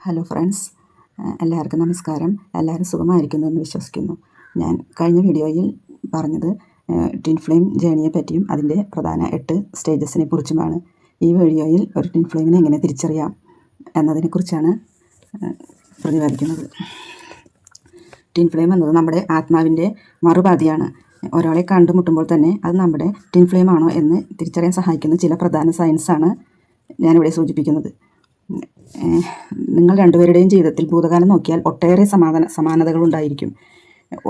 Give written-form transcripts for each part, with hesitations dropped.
Hello friends, എല്ലാവർക്കും നമസ്കാരം. എല്ലാവരും സുഖമായിരിക്കുന്നു എന്ന് വിശ്വസിക്കുന്നു. ഞാൻ കഴിഞ്ഞ വീഡിയോയിൽ പറഞ്ഞത് ട്വിൻ ഫ്ലെയിം ജേണിയെ പറ്റിയും അതിൻ്റെ പ്രധാന 8 സ്റ്റേജസിനെ കുറിച്ചുമാണ്. ഈ വീഡിയോയിൽ ഒരു ട്വിൻ ഫ്ലെയിമിനെ എങ്ങനെ തിരിച്ചറിയാം എന്നതിനെക്കുറിച്ചാണ് പ്രതിപാദിക്കുന്നത്. ട്വിൻ ഫ്ലെയിം എന്നത് നമ്മുടെ ആത്മാവിൻ്റെ മറുപാതിയാണ്. ഒരാളെ കണ്ടുമുട്ടുമ്പോൾ തന്നെ അത് നമ്മുടെ ട്വിൻ ഫ്ലെയിം ആണോ എന്ന് തിരിച്ചറിയാൻ സഹായിക്കുന്ന ചില പ്രധാന സയൻസാണ് ഞാനിവിടെ സൂചിപ്പിക്കുന്നത്. നിങ്ങൾ രണ്ടുപേരുടെയും ജീവിതത്തിൽ ഭൂതകാലം നോക്കിയാൽ ഒട്ടേറെ സമാനതകളുണ്ടായിരിക്കും.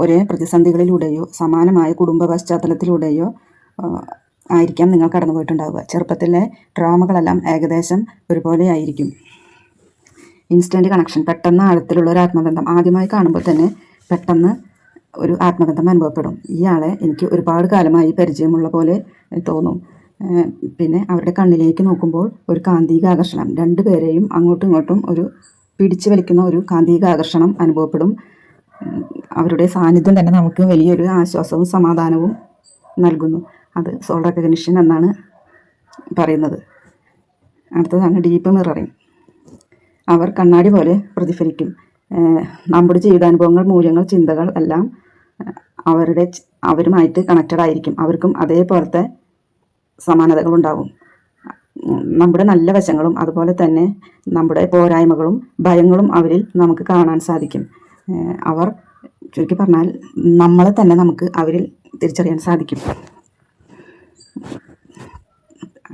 ഒരേ പ്രതിസന്ധികളിലൂടെയോ സമാനമായ കുടുംബ പശ്ചാത്തലത്തിലൂടെയോ ആയിരിക്കാം നിങ്ങൾ കടന്നു പോയിട്ടുണ്ടാവുക. ചെറുപ്പത്തിലെ ട്രോമകളെല്ലാം ഏകദേശം ഒരുപോലെ ആയിരിക്കും. ഇൻസ്റ്റൻറ്റ് കണക്ഷൻ, പെട്ടെന്ന് ആഴത്തിലുള്ള ഒരു ആത്മബന്ധം. ആദ്യമായി കാണുമ്പോൾ തന്നെ പെട്ടെന്ന് ഒരു ആത്മബന്ധം അനുഭവപ്പെടും. ഇയാളെ എനിക്ക് ഒരുപാട് കാലമായി പരിചയമുള്ള പോലെ തോന്നും. പിന്നെ അവരുടെ കണ്ണിലേക്ക് നോക്കുമ്പോൾ ഒരു കാന്തിക ആകർഷണം, രണ്ടുപേരെയും അങ്ങോട്ടും ഇങ്ങോട്ടും ഒരു പിടിച്ചു വലിക്കുന്ന ഒരു കാന്തിക ആകർഷണം അനുഭവപ്പെടും. അവരുടെ സാന്നിധ്യം തന്നെ നമുക്ക് വലിയൊരു ആശ്വാസവും സമാധാനവും നൽകുന്നു. അത് സോൾ റെക്കഗ്നിഷൻ എന്നാണ് പറയുന്നത്. അടുത്തതാണ് ഡീപ്പ് മിററിങ്. അവർ കണ്ണാടി പോലെ പ്രതിഫലിക്കും. നമ്മുടെ ജീവിതാനുഭവങ്ങൾ, മൂല്യങ്ങൾ, ചിന്തകൾ എല്ലാം അവരുമായിട്ട് കണക്റ്റഡ് ആയിരിക്കും. അവർക്കും അതേപോലത്തെ സമാനതകളുണ്ടാവും. നമ്മുടെ നല്ല വശങ്ങളും അതുപോലെ തന്നെ നമ്മുടെ പോരായ്മകളും ഭയങ്ങളും അവരിൽ നമുക്ക് കാണാൻ സാധിക്കും. അവർ ചുരുക്കി പറഞ്ഞാൽ നമ്മളെ തന്നെ നമുക്ക് അവരിൽ തിരിച്ചറിയാൻ സാധിക്കും.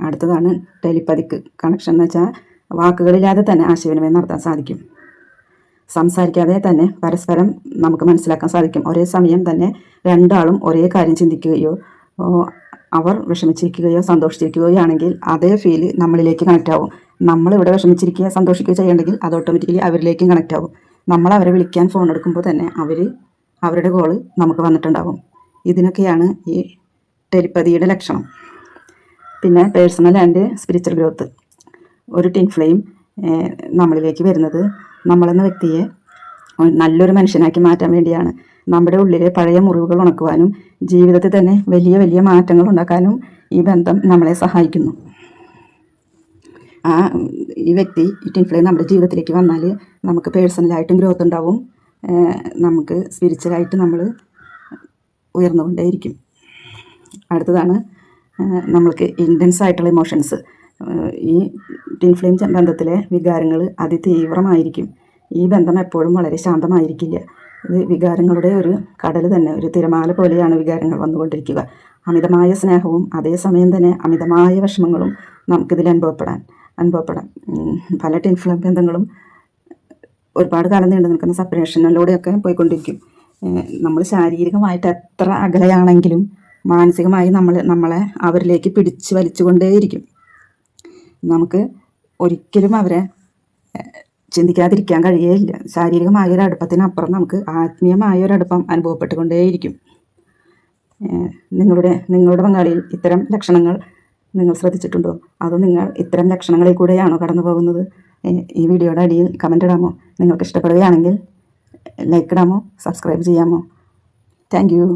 അടുത്തതാണ് ടെലിപ്പതിക് കണക്ഷൻ എന്ന് വെച്ചാൽ വാക്കുകളില്ലാതെ തന്നെ ആശയവിനിമയം നടത്താൻ സാധിക്കും. സംസാരിക്കാതെ തന്നെ പരസ്പരം നമുക്ക് മനസ്സിലാക്കാൻ സാധിക്കും. ഒരേ സമയം തന്നെ രണ്ടാളും ഒരേ കാര്യം ചിന്തിക്കുകയോ അവർ വിഷമിച്ചിരിക്കുകയോ സന്തോഷിച്ചിരിക്കുകയോ ആണെങ്കിൽ അതേ ഫീല് നമ്മളിലേക്ക് കണക്റ്റ് ആവും. നമ്മളിവിടെ വിഷമിച്ചിരിക്കുകയോ സന്തോഷിക്കുകയോ ചെയ്യണമെങ്കിൽ അത് ഓട്ടോമാറ്റിക്കലി അവരിലേക്കും കണക്റ്റ് ആവും. നമ്മൾ അവരെ വിളിക്കാൻ ഫോൺ എടുക്കുമ്പോൾ തന്നെ അവരുടെ കോള് നമുക്ക് വന്നിട്ടുണ്ടാവും. ഇതിനൊക്കെയാണ് ഈ ടെലിപ്പതിയുടെ ലക്ഷണം. പിന്നെ പേഴ്സണൽ ആൻഡ് സ്പിരിച്വൽ ഗ്രോത്ത്. ഒരു ട്വിൻ ഫ്ലെയിം നമ്മളിലേക്ക് വരുന്നത് നമ്മളെന്ന വ്യക്തിയെ നല്ലൊരു മനുഷ്യനാക്കി മാറ്റാൻ വേണ്ടിയാണ്. നമ്മുടെ ഉള്ളിലെ പഴയ മുറിവുകൾ ഉണക്കുവാനും ജീവിതത്തിൽ തന്നെ വലിയ വലിയ മാറ്റങ്ങൾ ഉണ്ടാക്കാനും ഈ ബന്ധം നമ്മളെ സഹായിക്കുന്നു. ഈ വ്യക്തി ട്വിൻ ഫ്ലെയിം നമ്മുടെ ജീവിതത്തിലേക്ക് വന്നാൽ നമുക്ക് പേഴ്സണലായിട്ടും ഗ്രോത്ത് ഉണ്ടാവും. നമുക്ക് സ്പിരിച്വലായിട്ട് നമ്മൾ ഉയർന്നുകൊണ്ടേയിരിക്കും. അടുത്തതാണ് നമ്മൾക്ക് ഇൻറ്റൻസ് ആയിട്ടുള്ള ഇമോഷൻസ്. ഈ ട്വിൻ ഫ്ലെയിം ബന്ധത്തിലെ വികാരങ്ങൾ അതിതീവ്രമായിരിക്കും. ഈ ബന്ധം എപ്പോഴും വളരെ ശാന്തമായിരിക്കില്ല. ഇത് വികാരങ്ങളുടെ ഒരു കടൽ തന്നെ, ഒരു തിരമാല പോലെയാണ് വികാരങ്ങൾ വന്നുകൊണ്ടിരിക്കുക. അമിതമായ സ്നേഹവും അതേസമയം തന്നെ അമിതമായ വിഷമങ്ങളും നമുക്കിതിൽ അനുഭവപ്പെടാം. പല ട്വിൻ ഫ്ലെയിം ബന്ധങ്ങളും ഒരുപാട് കാലം നീണ്ടു നിൽക്കുന്ന സെപ്പറേഷനിലൂടെയൊക്കെ പോയിക്കൊണ്ടിരിക്കും. നമ്മൾ ശാരീരികമായിട്ട് എത്ര അകലെയാണെങ്കിലും മാനസികമായി നമ്മളെ അവരിലേക്ക് പിടിച്ചു വലിച്ചുകൊണ്ടേയിരിക്കും. നമുക്ക് ഒരിക്കലും അവരെ ചിന്തിക്കാതിരിക്കാൻ കഴിയുകയില്ല. ശാരീരികമായൊരു അടുപ്പത്തിനപ്പുറം നമുക്ക് ആത്മീയമായൊരടുപ്പം അനുഭവപ്പെട്ടുകൊണ്ടേയിരിക്കും. നിങ്ങളുടെ പങ്കാളിയിൽ ഇത്തരം ലക്ഷണങ്ങൾ നിങ്ങൾ ശ്രദ്ധിച്ചിട്ടുണ്ടോ? അതോ നിങ്ങൾ ഇത്തരം ലക്ഷണങ്ങളിൽ കൂടെയാണോ കടന്നു പോകുന്നത്? ഈ വീഡിയോയുടെ അടിയിൽ കമൻ്റ് ഇടാമോ? നിങ്ങൾക്ക് ഇഷ്ടപ്പെടുകയാണെങ്കിൽ ലൈക്ക് ഇടാമോ? സബ്സ്ക്രൈബ് ചെയ്യാമോ? Thank you.